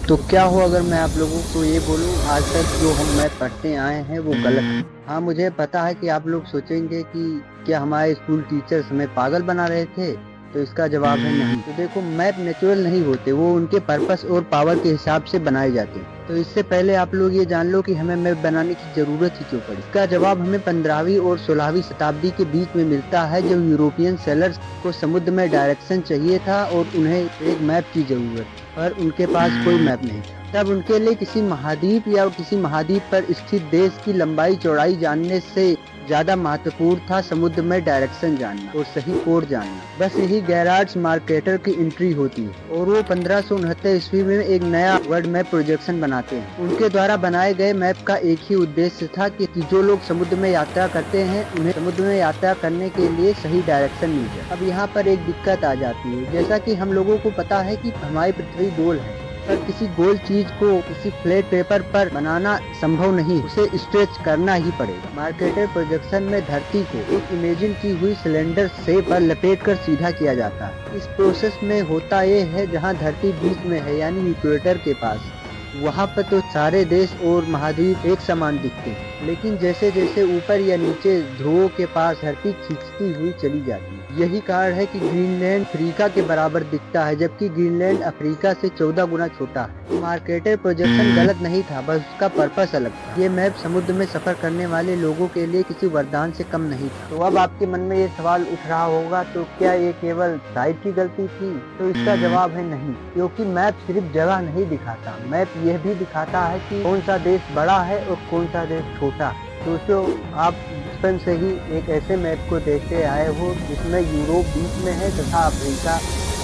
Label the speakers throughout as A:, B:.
A: तो क्या हो अगर मैं आप लोगों को ये बोलूं आज तक जो हम मैथ पढ़ते आए हैं वो गलत है। हाँ, मुझे पता है कि आप लोग सोचेंगे कि क्या हमारे स्कूल टीचर्स हमें पागल बना रहे थे। तो इसका जवाब है नहीं। तो देखो, मैथ नेचुरल नहीं होते, वो उनके पर्पस और पावर के हिसाब से बनाए जाते हैं। तो इससे पहले आप लोग ये जान लो कि हमें मैप बनाने की जरूरत ही क्यों पड़ी। इसका जवाब हमें 15वीं और 16वीं शताब्दी के बीच में मिलता है, जब यूरोपियन सेलर्स को समुद्र में डायरेक्शन चाहिए था और उन्हें एक मैप की जरूरत थी, पर उनके पास कोई मैप नहीं था। तब उनके लिए किसी महाद्वीप या किसी महाद्वीप पर स्थित देश की लंबाई चौड़ाई जानने से ज्यादा महत्वपूर्ण था समुद्र में डायरेक्शन जानना और सही कोड जानना। बस यही गैरार्ड्स मार्केटर की एंट्री होती है और वो 1569 ईस्वी में एक नया वर्ल्ड मैप प्रोजेक्शन बनाते हैं। उनके द्वारा बनाए गए मैप का एक ही उद्देश्य था कि जो लोग समुद्र में यात्रा करते हैं उन्हें समुद्र में यात्रा करने के लिए सही डायरेक्शन मिल जाए। अब यहाँ पर एक दिक्कत आ जाती है। जैसा कि हम लोगों को पता है कि हमारी पृथ्वी गोल है, पर किसी गोल चीज को किसी फ्लैट पेपर पर बनाना संभव नहीं, उसे स्ट्रेच करना ही पड़ेगा। मार्केटर प्रोजेक्शन में धरती को एक इमेजिन की हुई सिलेंडर शेप पर लपेट कर सीधा किया जाता है। इस प्रोसेस में होता ये है, जहाँ धरती बीच में है यानी इक्वेटर के पास, वहाँ पर तो सारे देश और महाद्वीप एक समान दिखते हैं। लेकिन जैसे जैसे ऊपर या नीचे ध्रुवों के पास धरती खींचती हुई चली जाती है। यही कारण है कि ग्रीनलैंड अफ्रीका के बराबर दिखता है, जबकि ग्रीनलैंड अफ्रीका से 14 गुना छोटा है। मार्केटर प्रोजेक्शन गलत नहीं था, बस उसका पर्पस अलग था। ये मैप समुद्र में सफर करने वाले लोगों के लिए किसी वरदान से कम नहीं था। तो अब आपके मन में ये सवाल उठ रहा होगा, तो क्या ये केवल साइट की गलती थी? तो इसका जवाब है नहीं, क्योंकि मैप सिर्फ जगह नहीं दिखाता, मैप यह भी दिखाता है कि कौन सा देश बड़ा है और कौन सा देश छोटा है। दोस्तों, आप बचपन से ही एक ऐसे मैप को देखते आए हो जिसमें यूरोप बीच में है तथा अफ्रीका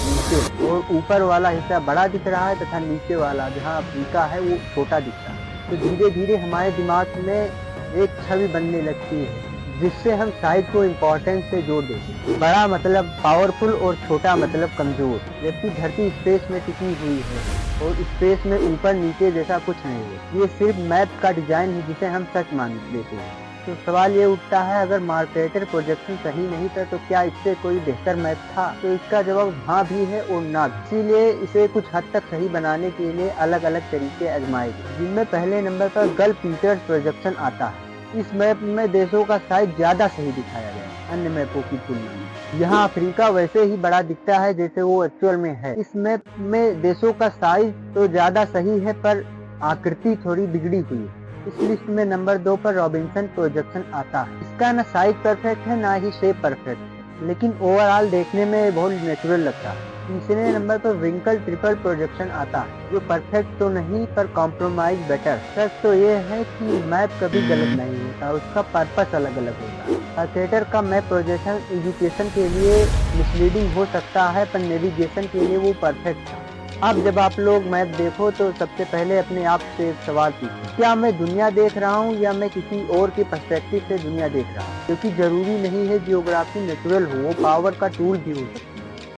A: नीचे, और ऊपर वाला हिस्सा बड़ा दिख रहा है तथा नीचे वाला जहाँ अफ्रीका है वो छोटा दिखता है। तो धीरे धीरे हमारे दिमाग में एक छवि बनने लगती है, जिससे हम साइज को इम्पोर्टेंस से जोड़ देते हैं। बड़ा मतलब पावरफुल और छोटा मतलब कमजोर। जबकि धरती स्पेस में टिकी हुई है और स्पेस में ऊपर नीचे जैसा कुछ नहीं है। ये सिर्फ मैप का डिजाइन है जिसे हम सच मान लेते हैं। तो सवाल ये उठता है, अगर मार्केटर प्रोजेक्शन सही नहीं था तो क्या इससे कोई बेहतर मैप था? तो इसका जवाब हाँ भी है और ना भी। इसीलिए इसे कुछ हद तक सही बनाने के लिए अलग अलग तरीके आजमाए गए, जिनमें पहले नंबर पर गल पीटर्स प्रोजेक्शन आता है। इस मैप में देशों का साइज ज्यादा सही दिखाया गया है अन्य मैपों की तुलना में। यहाँ अफ्रीका वैसे ही बड़ा दिखता है जैसे वो एक्चुअल में है। इस मैप में देशों का साइज तो ज्यादा सही है, पर आकृति थोड़ी बिगड़ी हुई है। इस लिस्ट में नंबर 2 पर रॉबिन्सन प्रोजेक्शन आता है। इसका न साइज परफेक्ट है, ना ही शेप परफेक्ट है, लेकिन ओवरऑल देखने में बहुत नेचुरल लगता है। तीसरे नंबर पर विंकल ट्रिपल प्रोजेक्शन आता है, जो परफेक्ट तो नहीं पर कॉम्प्रोमाइज बेटर। सच तो ये है कि मैप कभी गलत नहीं होता, उसका पर्पस अलग अलग होता है। मार्केटर का मैप प्रोजेक्शन एजुकेशन के लिए मिसलीडिंग हो सकता है, पर नेविगेशन के लिए वो परफेक्ट था। अब जब आप लोग मैप देखो तो सबसे पहले अपने आप से एक सवाल पूछो, क्या मैं दुनिया देख रहा हूँ या मैं किसी और के पर्सपेक्टिव से दुनिया देख रहा हूँ? क्योंकि जरूरी नहीं है जियोग्राफी नेचुरल हो, वो पावर का टूल भी हो सकती है।